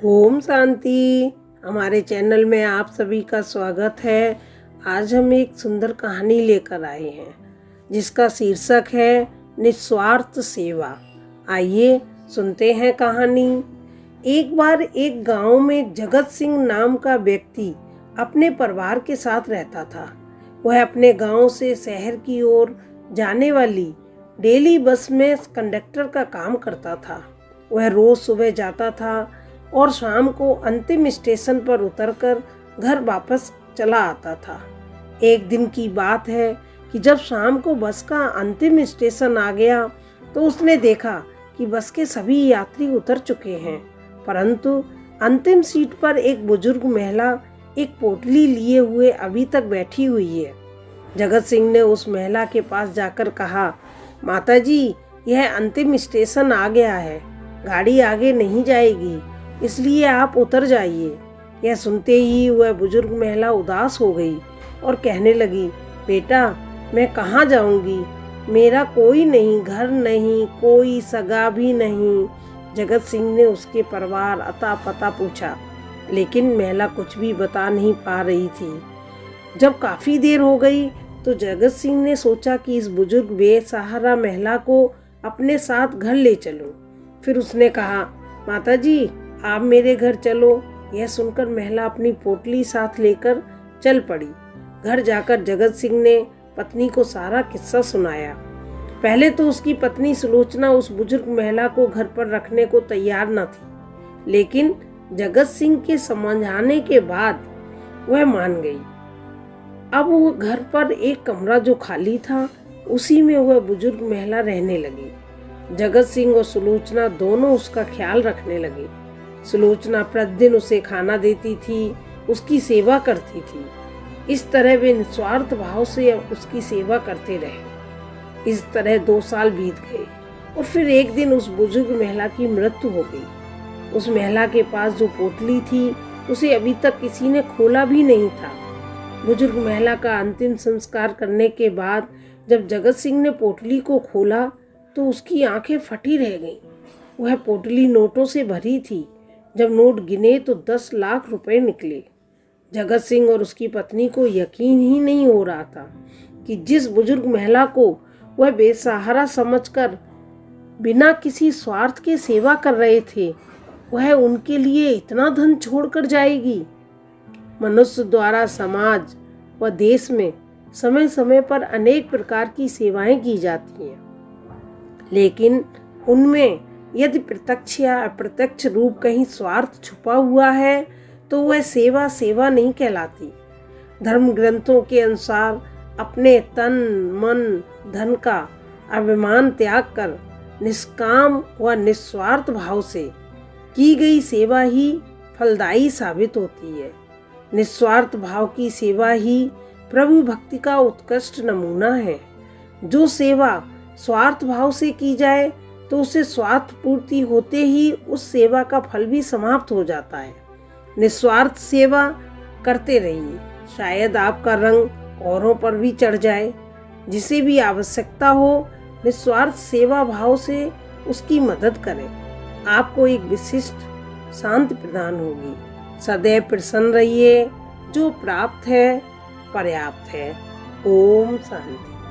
ओम शांति। हमारे चैनल में आप सभी का स्वागत है। आज हम एक सुंदर कहानी लेकर आए हैं जिसका शीर्षक है निस्वार्थ सेवा। आइए सुनते हैं कहानी। एक बार एक गांव में जगत सिंह नाम का व्यक्ति अपने परिवार के साथ रहता था। वह अपने गांव से शहर की ओर जाने वाली डेली बस में कंडक्टर का काम करता था। वह रोज सुबह जाता था और शाम को अंतिम स्टेशन पर उतरकर घर वापस चला आता था। एक दिन की बात है कि जब शाम को बस का अंतिम स्टेशन आ गया तो उसने देखा कि बस के सभी यात्री उतर चुके हैं, परंतु अंतिम सीट पर एक बुजुर्ग महिला एक पोटली लिए हुए अभी तक बैठी हुई है। जगत सिंह ने उस महिला के पास जाकर कहा, माताजी, यह अंतिम स्टेशन आ गया है, गाड़ी आगे नहीं जाएगी, इसलिए आप उतर जाइए। यह सुनते ही वह बुजुर्ग महिला उदास हो गई और कहने लगी, बेटा, मैं कहाँ जाऊंगी, मेरा कोई नहीं, घर नहीं, कोई सगा भी नहीं। जगत सिंह ने उसके परिवार अता पता पूछा, लेकिन महिला कुछ भी बता नहीं पा रही थी। जब काफी देर हो गई तो जगत सिंह ने सोचा कि इस बुजुर्ग बेसहारा महिला को अपने साथ घर ले चलूं। फिर उसने कहा, माताजी, आप मेरे घर चलो। यह सुनकर महिला अपनी पोटली साथ लेकर चल पड़ी। घर जाकर जगत सिंह ने पत्नी को सारा किस्सा सुनाया। पहले तो उसकी पत्नी सुलोचना उस बुजुर्ग महिला को घर पर रखने को तैयार न थी, लेकिन जगत सिंह के समझाने के बाद वह मान गई। अब वो घर पर एक कमरा जो खाली था, उसी में वह बुजुर्ग महिला रहने लगी। जगत सिंह और सुलोचना दोनों उसका ख्याल रखने लगे। सुलोचना प्रतिदिन उसे खाना देती थी, उसकी सेवा करती थी। इस तरह वे निस्वार्थ भाव से उसकी सेवा करते रहे। इस तरह 2 साल बीत गए और फिर एक दिन उस बुजुर्ग महिला की मृत्यु हो गई। उस महिला के पास जो पोटली थी उसे अभी तक किसी ने खोला भी नहीं था। बुजुर्ग महिला का अंतिम संस्कार करने के बाद जब जगत सिंह ने पोटली को खोला तो उसकी आंखें फटी रह गईं। वह पोटली नोटों से भरी थी। जब नोट गिने तो 10 लाख रुपए निकले। जगत सिंह और उसकी पत्नी को यकीन ही नहीं हो रहा था कि जिस बुजुर्ग महिला को वह बेसहारा समझकर बिना किसी स्वार्थ के सेवा कर रहे थे, वह उनके लिए इतना धन छोड़कर जाएगी। मनुष्य द्वारा समाज व देश में समय समय पर अनेक प्रकार की सेवाएं की जाती हैं, लेकिन उनमें यदि प्रत्यक्ष या अप्रत्यक्ष रूप कहीं स्वार्थ छुपा हुआ है तो वह सेवा नहीं कहलाती। धर्म ग्रंथों के अनुसार अपने तन मन धन का अभिमान त्याग कर निष्काम व निस्वार्थ भाव से की गई सेवा ही फलदायी साबित होती है। निस्वार्थ भाव की सेवा ही प्रभु भक्ति का उत्कृष्ट नमूना है। जो सेवा स्वार्थ भाव से की जाए तो उसे स्वार्थ पूर्ति होते ही उस सेवा का फल भी समाप्त हो जाता है। निस्वार्थ सेवा करते रहिए, शायद आपका रंग औरों पर भी चढ़ जाए। जिसे भी आवश्यकता हो, निस्वार्थ सेवा भाव से उसकी मदद करें। आपको एक विशिष्ट शांति प्रदान होगी। सदैव प्रसन्न रहिए। जो प्राप्त है पर्याप्त है। ओम शांति।